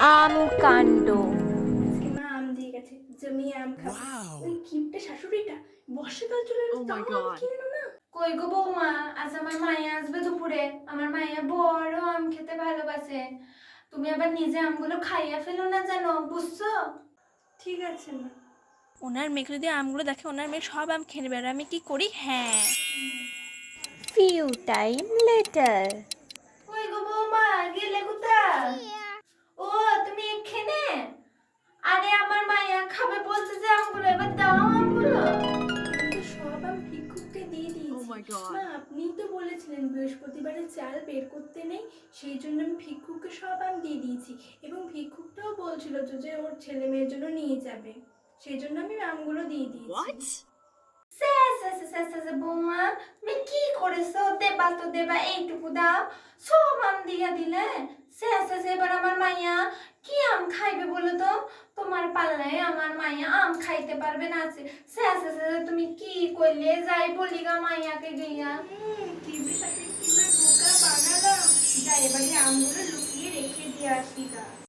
আম কাণ্ড। আজকে মা আম দিয়ে গেছে, জমিয়ে আম খাবো। ওই কিপটে শাশুড়িটা বর্ষাকাল চলে এলো, তাও আম কিনে এলো না। কই গো বৌমা, আজ আমার মাইয়া আসবে দুপুরে। আমার মাইয়া বড় আম খেতে ভালোবাসে। তুমি আবার নিজে আমগুলো খাইয়া ফেলো না যেন, বুঝছো? ঠিক আছে মা। ওনার মেয়েকে যদি আমগুলো দেখে ওনার মেয়ে সব আম খেয়ে নেবে, আর আমি কি করি? হ্যাঁ, ফিউ টাইম লেটার। কই গো বৌমা, গেলে কোথায়? ও তুমি এখানে? আরে আমার মাইয়া খাবে বলছে যে আমগুলো, এবার দাও আমগুলো। আমি তো সব আম ভিক্ষুককে দিয়ে দিয়েছি। মা আপনিই তো বলেছিলেন বৃহস্পতিবারে চাল বের করতে নেই, সেই জন্য আমি ভিক্ষুককে সব আম দিয়ে দিয়েছি। এবং ভিক্ষুকটাও বলছিল যে ওর ছেলে মেয়ের জন্য নিয়ে যাবে, সেই জন্য আমি আমগুলো দিয়ে দিয়েছি। বৌমা তুমি কি করেছো? দেবা তো দেবা, এইটুকু দাও, সব আম দিয়া দিলে। শেষ এবার আমার মাইয়া কি আম খাইবে বলো তো? তোমার পাল্লায় আমার মাইয়া আম খাইতে পারবে না। আছে শেষ তুমি কি করলে? যাই বলি গা মাইয়াকে গিয়া। টিভিটাকে কি বোকা বানালাম, যাই এবারে আমগুলো লুকিয়ে রেখে দিয়ে আসি গা।